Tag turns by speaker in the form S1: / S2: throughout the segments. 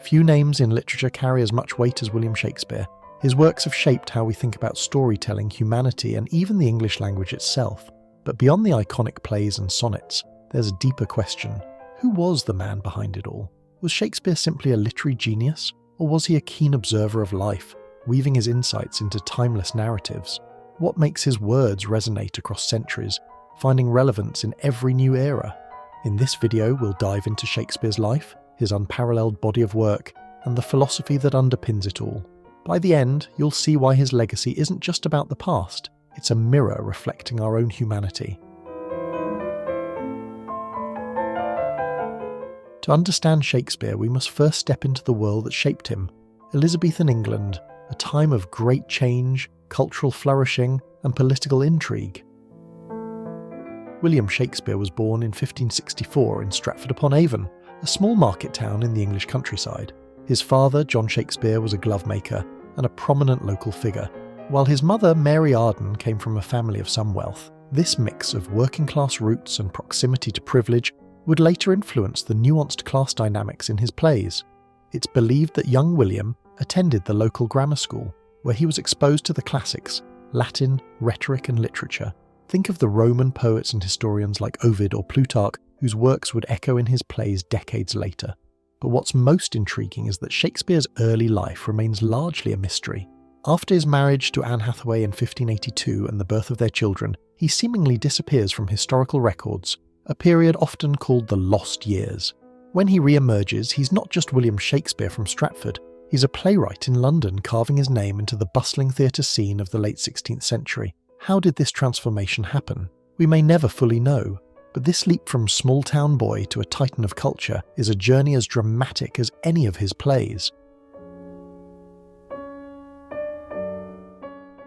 S1: Few names in literature carry as much weight as William Shakespeare. His works have shaped how we think about storytelling, humanity, and even the English language itself. But beyond the iconic plays and sonnets, there's a deeper question. Who was the man behind it all? Was Shakespeare simply a literary genius, or was he a keen observer of life, weaving his insights into timeless narratives? What makes his words resonate across centuries, finding relevance in every new era? In this video, we'll dive into Shakespeare's life, his unparalleled body of work, and the philosophy that underpins it all. By the end, you'll see why his legacy isn't just about the past, it's a mirror reflecting our own humanity. To understand Shakespeare, we must first step into the world that shaped him. Elizabethan England, a time of great change, cultural flourishing, and political intrigue. William Shakespeare was born in 1564 in Stratford-upon-Avon, a small market town in the English countryside. His father, John Shakespeare, was a glovemaker and a prominent local figure, while his mother, Mary Arden, came from a family of some wealth. This mix of working-class roots and proximity to privilege would later influence the nuanced class dynamics in his plays. It's believed that young William attended the local grammar school, where he was exposed to the classics, Latin, rhetoric and literature. Think of the Roman poets and historians like Ovid or Plutarch, whose works would echo in his plays decades later. But what's most intriguing is that Shakespeare's early life remains largely a mystery. After his marriage to Anne Hathaway in 1582 and the birth of their children, he seemingly disappears from historical records, a period often called the Lost Years. When he re-emerges, he's not just William Shakespeare from Stratford, he's a playwright in London carving his name into the bustling theatre scene of the late 16th century. How did this transformation happen? We may never fully know, but this leap from small-town boy to a titan of culture is a journey as dramatic as any of his plays.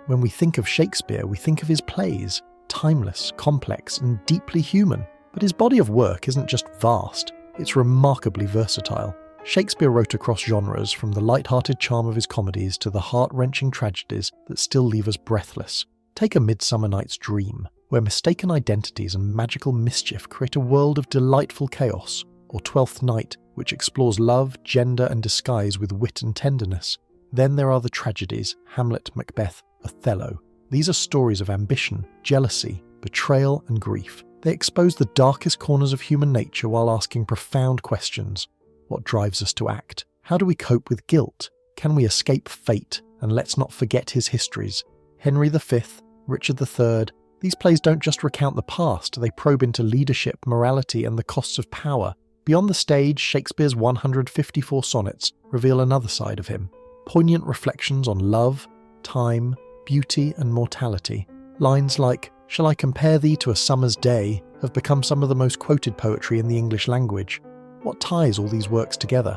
S1: When we think of Shakespeare, we think of his plays, timeless, complex, and deeply human. But his body of work isn't just vast, it's remarkably versatile. Shakespeare wrote across genres, from the light-hearted charm of his comedies to the heart-wrenching tragedies that still leave us breathless. Take A Midsummer Night's Dream, where mistaken identities and magical mischief create a world of delightful chaos, or Twelfth Night, which explores love, gender, and disguise with wit and tenderness. Then there are the tragedies, Hamlet, Macbeth, Othello. These are stories of ambition, jealousy, betrayal, and grief. They expose the darkest corners of human nature while asking profound questions. What drives us to act? How do we cope with guilt? Can we escape fate? And let's not forget his histories. Henry V, Richard III. These plays don't just recount the past, they probe into leadership, morality, and the costs of power. Beyond the stage, Shakespeare's 154 sonnets reveal another side of him. Poignant reflections on love, time, beauty, and mortality. Lines like, "Shall I compare thee to a summer's day?" have become some of the most quoted poetry in the English language. What ties all these works together?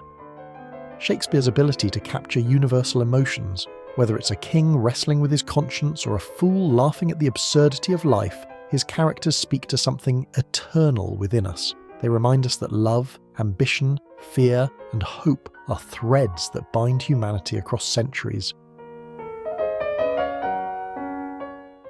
S1: Shakespeare's ability to capture universal emotions, whether it's a king wrestling with his conscience or a fool laughing at the absurdity of life, his characters speak to something eternal within us. They remind us that love, ambition, fear, and hope are threads that bind humanity across centuries.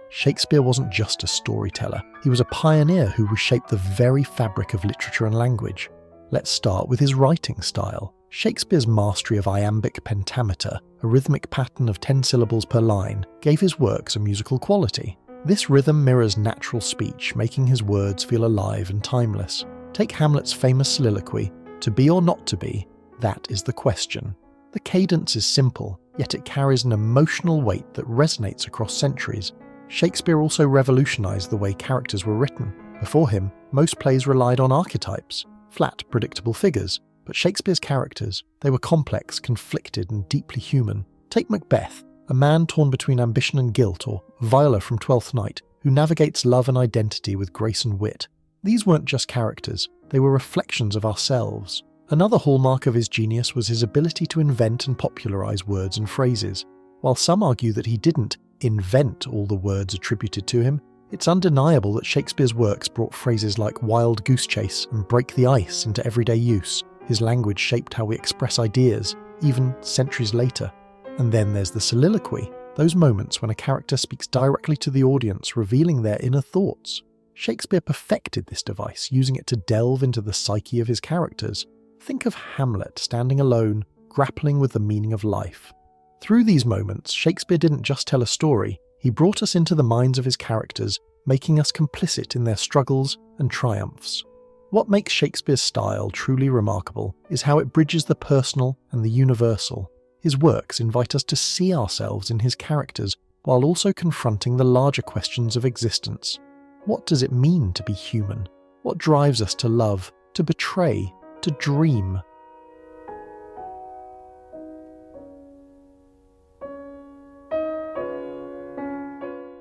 S1: Shakespeare wasn't just a storyteller, he was a pioneer who reshaped the very fabric of literature and language. Let's start with his writing style. Shakespeare's mastery of iambic pentameter, a rhythmic pattern of 10 syllables per line, gave his works a musical quality. This rhythm mirrors natural speech, making his words feel alive and timeless. Take Hamlet's famous soliloquy, "To be or not to be, that is the question." The cadence is simple, yet it carries an emotional weight that resonates across centuries. Shakespeare also revolutionized the way characters were written. Before him, most plays relied on archetypes, flat, predictable figures, but Shakespeare's characters, they were complex, conflicted, and deeply human. Take Macbeth, a man torn between ambition and guilt, or Viola from Twelfth Night, who navigates love and identity with grace and wit. These weren't just characters, they were reflections of ourselves. Another hallmark of his genius was his ability to invent and popularize words and phrases. While some argue that he didn't invent all the words attributed to him, it's undeniable that Shakespeare's works brought phrases like wild goose chase and break the ice into everyday use. His language shaped how we express ideas, even centuries later. And then there's the soliloquy, those moments when a character speaks directly to the audience, revealing their inner thoughts. Shakespeare perfected this device, using it to delve into the psyche of his characters. Think of Hamlet standing alone, grappling with the meaning of life. Through these moments, Shakespeare didn't just tell a story, he brought us into the minds of his characters, making us complicit in their struggles and triumphs. What makes Shakespeare's style truly remarkable is how it bridges the personal and the universal. His works invite us to see ourselves in his characters while also confronting the larger questions of existence. What does it mean to be human? What drives us to love, to betray, to dream?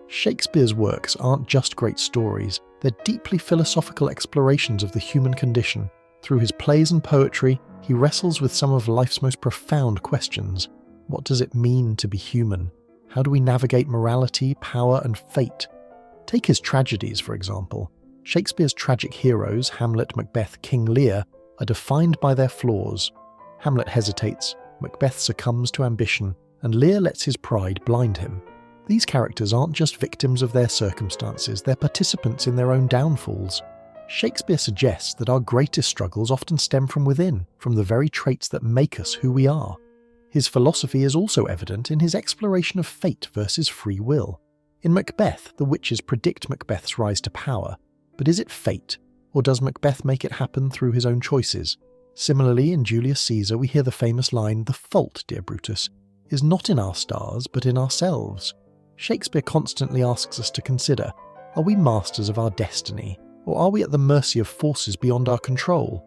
S1: Shakespeare's works aren't just great stories, they're deeply philosophical explorations of the human condition. Through his plays and poetry, he wrestles with some of life's most profound questions. What does it mean to be human? How do we navigate morality, power, and fate? Take his tragedies, for example. Shakespeare's tragic heroes, Hamlet, Macbeth, King Lear, are defined by their flaws. Hamlet hesitates, Macbeth succumbs to ambition, and Lear lets his pride blind him. These characters aren't just victims of their circumstances, they're participants in their own downfalls. Shakespeare suggests that our greatest struggles often stem from within, from the very traits that make us who we are. His philosophy is also evident in his exploration of fate versus free will. In Macbeth, the witches predict Macbeth's rise to power, but is it fate, or does Macbeth make it happen through his own choices? Similarly, in Julius Caesar we hear the famous line, "The fault, dear Brutus, is not in our stars, but in ourselves." Shakespeare constantly asks us to consider, are we masters of our destiny, or are we at the mercy of forces beyond our control?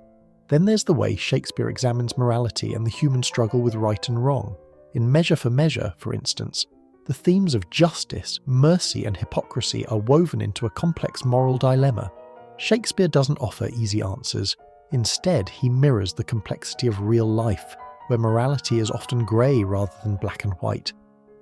S1: Then there's the way Shakespeare examines morality and the human struggle with right and wrong. In Measure for Measure, for instance, the themes of justice, mercy, and hypocrisy are woven into a complex moral dilemma. Shakespeare doesn't offer easy answers. Instead, he mirrors the complexity of real life, where morality is often grey rather than black and white.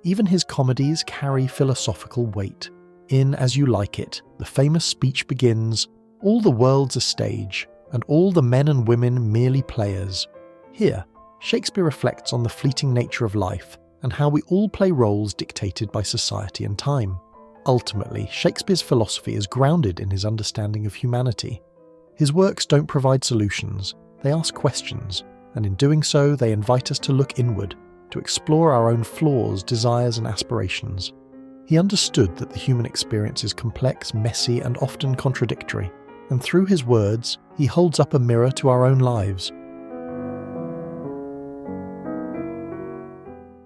S1: Even his comedies carry philosophical weight. In As You Like It, the famous speech begins, "All the world's a stage, and all the men and women merely players." Here, Shakespeare reflects on the fleeting nature of life and how we all play roles dictated by society and time. Ultimately, Shakespeare's philosophy is grounded in his understanding of humanity. His works don't provide solutions, they ask questions, and in doing so they invite us to look inward, to explore our own flaws, desires, and aspirations. He understood that the human experience is complex, messy, and often contradictory, and through his words, he holds up a mirror to our own lives.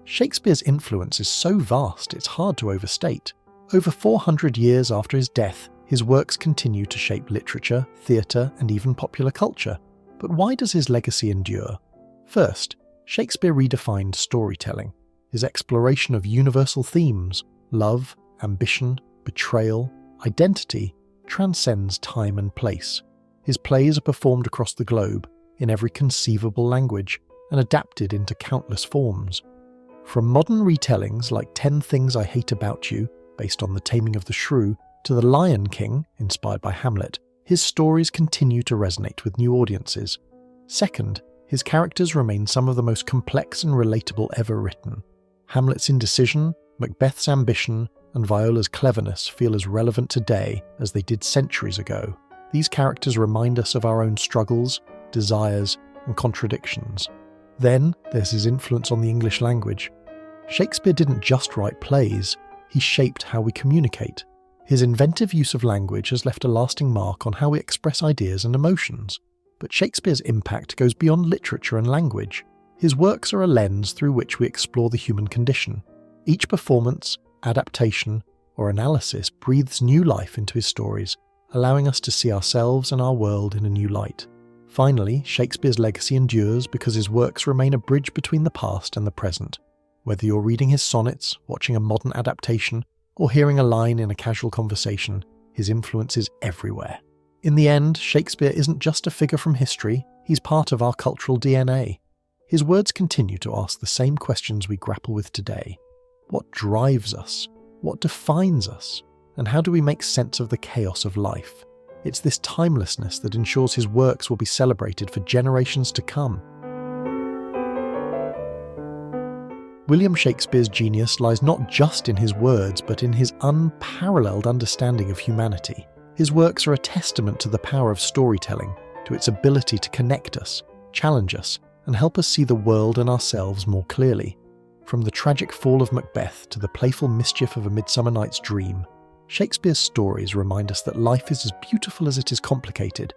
S1: Shakespeare's influence is so vast it's hard to overstate. Over 400 years after his death, his works continue to shape literature, theatre, and even popular culture. But why does his legacy endure? First, Shakespeare redefined storytelling. His exploration of universal themes, love, ambition, betrayal, identity, transcends time and place. His plays are performed across the globe, in every conceivable language, and adapted into countless forms. From modern retellings like 10 Things I Hate About You, based on The Taming of the Shrew, to The Lion King, inspired by Hamlet, his stories continue to resonate with new audiences. Second, his characters remain some of the most complex and relatable ever written. Hamlet's indecision, Macbeth's ambition, and Viola's cleverness feel as relevant today as they did centuries ago. These characters remind us of our own struggles, desires, and contradictions. Then there's his influence on the English language. Shakespeare didn't just write plays, he shaped how we communicate. His inventive use of language has left a lasting mark on how we express ideas and emotions. But Shakespeare's impact goes beyond literature and language. His works are a lens through which we explore the human condition. Each performance, adaptation, or analysis breathes new life into his stories, allowing us to see ourselves and our world in a new light. Finally, Shakespeare's legacy endures because his works remain a bridge between the past and the present. Whether you're reading his sonnets, watching a modern adaptation, or hearing a line in a casual conversation, his influence is everywhere. In the end, Shakespeare isn't just a figure from history, he's part of our cultural DNA. His words continue to ask the same questions we grapple with today. What drives us? What defines us? And how do we make sense of the chaos of life? It's this timelessness that ensures his works will be celebrated for generations to come. William Shakespeare's genius lies not just in his words, but in his unparalleled understanding of humanity. His works are a testament to the power of storytelling, to its ability to connect us, challenge us, and help us see the world and ourselves more clearly. From the tragic fall of Macbeth to the playful mischief of A Midsummer Night's Dream, Shakespeare's stories remind us that life is as beautiful as it is complicated.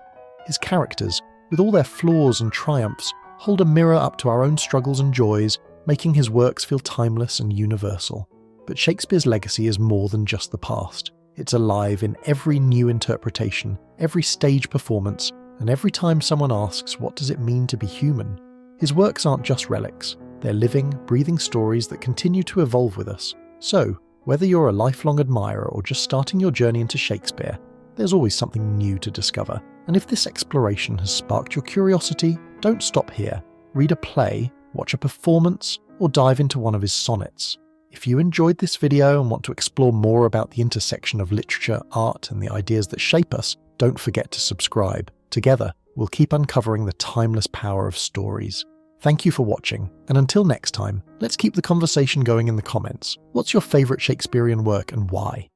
S1: His characters, with all their flaws and triumphs, hold a mirror up to our own struggles and joys, making his works feel timeless and universal. But Shakespeare's legacy is more than just the past. It's alive in every new interpretation, every stage performance, and every time someone asks, what does it mean to be human? His works aren't just relics. They're living, breathing stories that continue to evolve with us. So, whether you're a lifelong admirer or just starting your journey into Shakespeare, there's always something new to discover. And if this exploration has sparked your curiosity, don't stop here. Read a play, watch a performance, or dive into one of his sonnets. If you enjoyed this video and want to explore more about the intersection of literature, art, and the ideas that shape us, don't forget to subscribe. Together, we'll keep uncovering the timeless power of stories. Thank you for watching, and until next time, let's keep the conversation going in the comments. What's your favourite Shakespearean work and why?